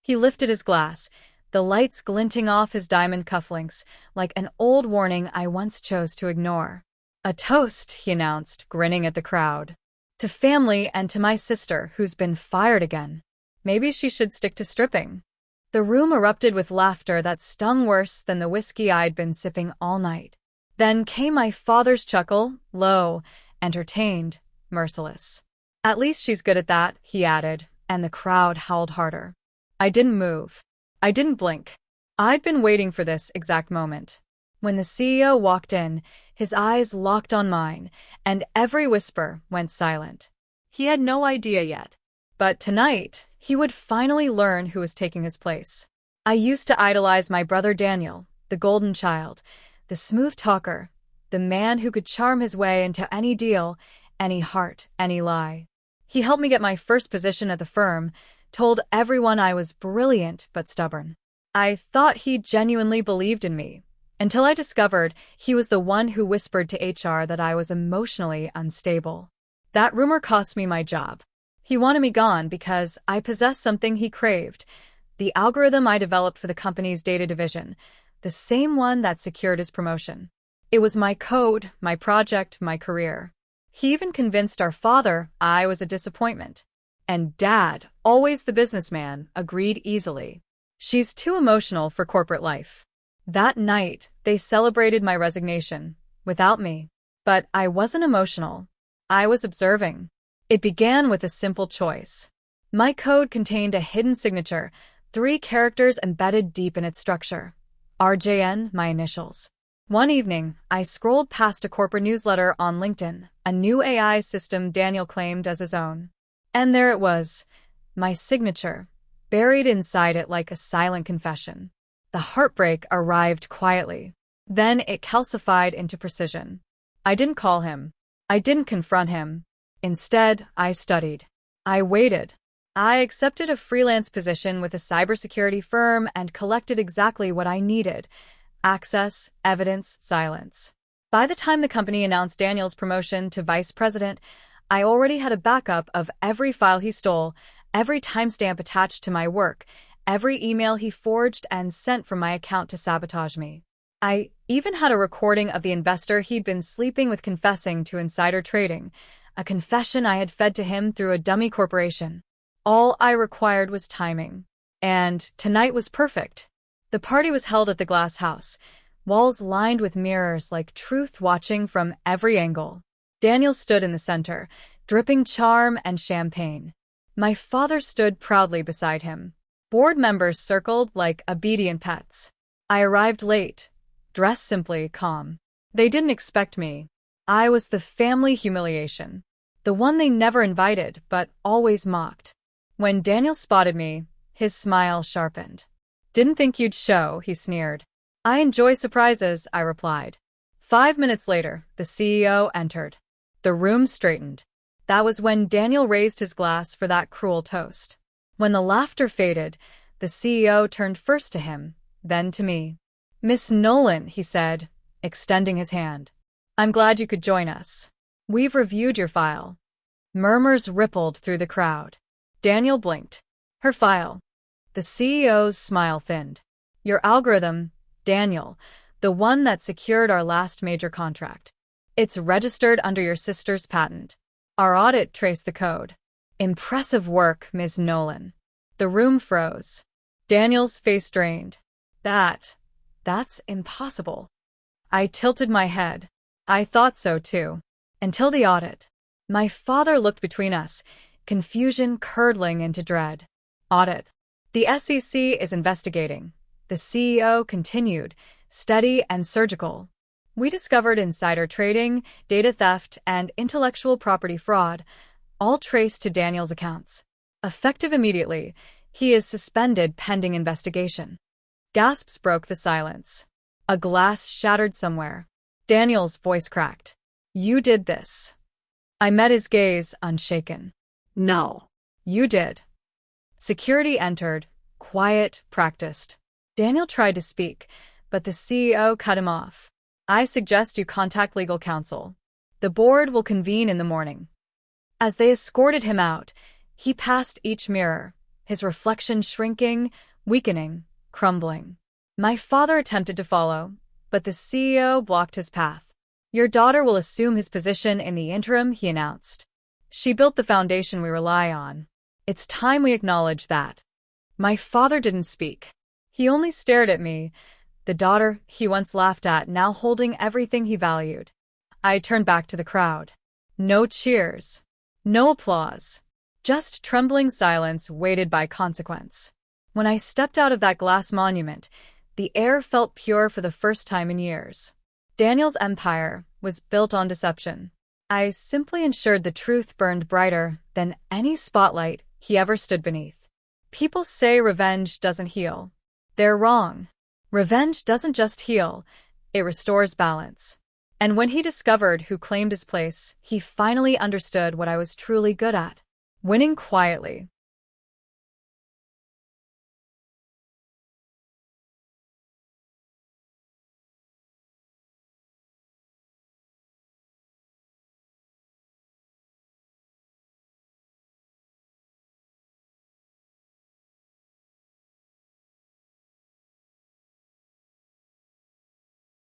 He lifted his glass, the lights glinting off his diamond cufflinks, like an old warning I once chose to ignore. "A toast," he announced, grinning at the crowd. "To family and to my sister, who's been fired again. Maybe she should stick to stripping." The room erupted with laughter that stung worse than the whiskey I'd been sipping all night. Then came my father's chuckle, low, entertained, merciless. "At least she's good at that," he added, and the crowd howled harder. I didn't move. I didn't blink. I'd been waiting for this exact moment. When the CEO walked in, his eyes locked on mine, and every whisper went silent. He had no idea yet. But tonight, he would finally learn who was taking his place. I used to idolize my brother Daniel, the golden child, the smooth talker, the man who could charm his way into any deal, any heart, any lie. He helped me get my first position at the firm, told everyone I was brilliant but stubborn. I thought he genuinely believed in me, until I discovered he was the one who whispered to HR that I was emotionally unstable. That rumor cost me my job. He wanted me gone because I possessed something he craved, the algorithm I developed for the company's data division, the same one that secured his promotion. It was my code, my project, my career. He even convinced our father I was a disappointment. And Dad, always the businessman, agreed easily. "She's too emotional for corporate life." That night, they celebrated my resignation, without me. But I wasn't emotional. I was observing. It began with a simple choice. My code contained a hidden signature, 3 characters embedded deep in its structure. RJN, my initials. One evening, I scrolled past a corporate newsletter on LinkedIn, a new AI system Daniel claimed as his own. And there it was, my signature, buried inside it like a silent confession. The heartbreak arrived quietly. Then it calcified into precision. I didn't call him. I didn't confront him. Instead, I studied. I waited. I accepted a freelance position with a cybersecurity firm and collected exactly what I needed: access, evidence, silence. By the time the company announced Daniel's promotion to vice president, I already had a backup of every file he stole, every timestamp attached to my work, every email he forged and sent from my account to sabotage me. I even had a recording of the investor he'd been sleeping with confessing to insider trading, a confession I had fed to him through a dummy corporation. All I required was timing. And tonight was perfect. The party was held at the glass house, walls lined with mirrors like truth watching from every angle. Daniel stood in the center, dripping charm and champagne. My father stood proudly beside him. Board members circled like obedient pets. I arrived late, dressed simply, calm. They didn't expect me. I was the family humiliation, the one they never invited but always mocked. When Daniel spotted me, his smile sharpened. "Didn't think you'd show," he sneered. "I enjoy surprises," I replied. 5 minutes later, the CEO entered. The room straightened. That was when Daniel raised his glass for that cruel toast. When the laughter faded, the CEO turned first to him, then to me. "Miss Nolan," he said, extending his hand. "I'm glad you could join us. We've reviewed your file." Murmurs rippled through the crowd. Daniel blinked. "Her file." The CEO's smile thinned. "Your algorithm, Daniel, the one that secured our last major contract. It's registered under your sister's patent. Our audit traced the code." "Impressive work, Ms. Nolan." The room froze. Daniel's face drained. That's impossible." I tilted my head. I thought so too. Until the audit. My father looked between us, confusion curdling into dread. "Audit. The SEC is investigating," the CEO continued, steady and surgical. "We discovered insider trading, data theft, and intellectual property fraud, all traced to Daniel's accounts. Effective immediately, he is suspended pending investigation." Gasps broke the silence. A glass shattered somewhere. Daniel's voice cracked. "You did this." I met his gaze, unshaken. "No." "You did." Security entered, quiet, practiced. Daniel tried to speak, but the CEO cut him off. "I suggest you contact legal counsel. The board will convene in the morning." As they escorted him out, he passed each mirror, his reflection shrinking, weakening, crumbling. My father attempted to follow, but the CEO blocked his path. Your daughter will assume his position in the interim, he announced. She built the foundation we rely on. It's time we acknowledge that. My father didn't speak. He only stared at me, the daughter he once laughed at now holding everything he valued. I turned back to the crowd. No cheers. No applause. Just trembling silence weighted by consequence. When I stepped out of that glass monument, the air felt pure for the first time in years. Daniel's empire was built on deception. I simply ensured the truth burned brighter than any spotlight he ever stood beneath. People say revenge doesn't heal. They're wrong. Revenge doesn't just heal, it restores balance. And when he discovered who claimed his place, he finally understood what I was truly good at. Winning quietly,